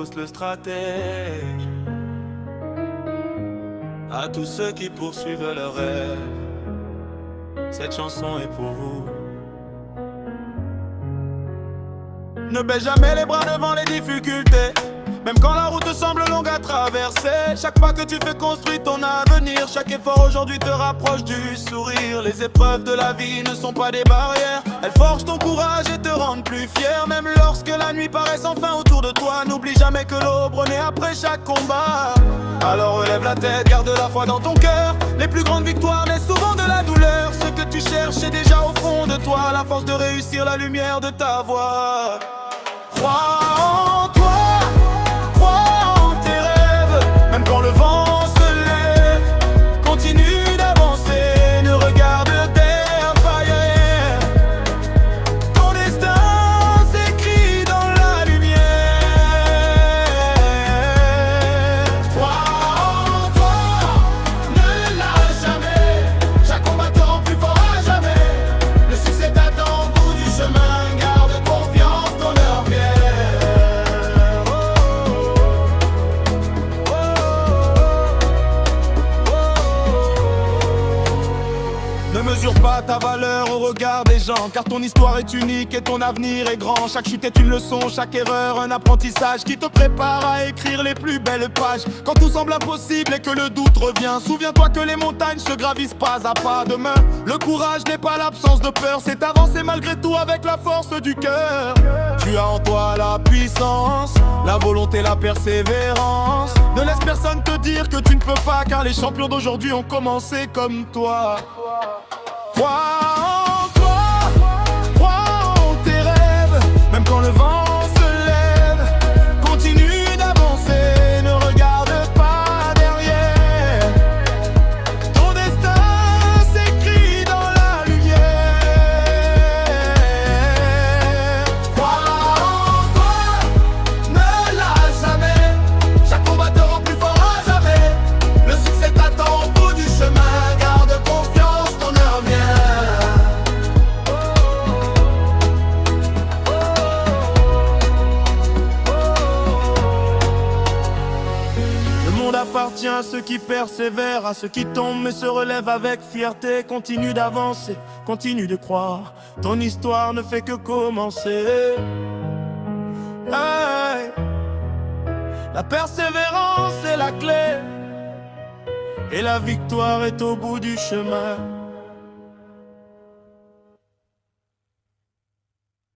Fausse le stratège. À tous ceux qui poursuivent leurs rêves, cette chanson est pour vous. Ne baisse jamais les bras devant les difficultés, même quand la route semble longue à traverser. Chaque pas que tu fais construit ton avenir. Chaque effort aujourd'hui te rapproche du sourire. Les épreuves de la vie ne sont pas des barrières, elles forgent ton courage et te rendent plus fier. Même lorsque la nuit paraît sans fin autour de toi, n'oublie jamais que l'aube renaît après chaque combat. Alors relève la tête, garde la foi dans ton cœur. Les plus grandes victoires naissent souvent de la douleur. Ce que tu cherches est déjà au fond de toi, la force de réussir, la lumière de ta voix. Crois en toi, crois en tes rêves, même quand le vent se lève. Continue d'avancer, ne regarde terre pas ailleurs. Ton destin s'écrit dans la lumière. Crois en toi, ne lâche jamais. Chaque combattant plus fort à jamais. Le succès t'attend au bout du chemin. Garde confiance, ton heure vient. Ne mesure pas ta valeur au regard des gens, car ton histoire est unique et ton avenir est grand. Chaque chute est une leçon, chaque erreur un apprentissage qui te prépare à écrire les plus belles pages. Quand tout semble impossible et que le doute revient, souviens-toi que les montagnes se gravissent pas à pas. Demain, le courage n'est pas l'absence de peur, c'est avancer malgré tout avec la force du cœur. Tu as en toi la puissance, la volonté, la persévérance. Ne laisse personne te dire que tu ne peux pas, car les champions d'aujourd'hui ont commencé comme toi. Crois en toi, crois en tes rêves, même quand le vent se lève. Continue d'avancer, ne regarde pas derrière. Ton destin s'écrit dans la lumière. Crois en toi, ne lâche jamais. Chaque combattant rend plus fort à jamais. Le succès t'attend au bout du chemin. Garde confiance, ton heure vient. Le monde appartient à ceux qui persévèrent, à ceux qui tombent mais se relèvent avec fierté. Continue d'avancer, continue de croire, ton histoire ne fait que commencer. Hey. La persévérance est la clé, et la victoire est au bout du chemin.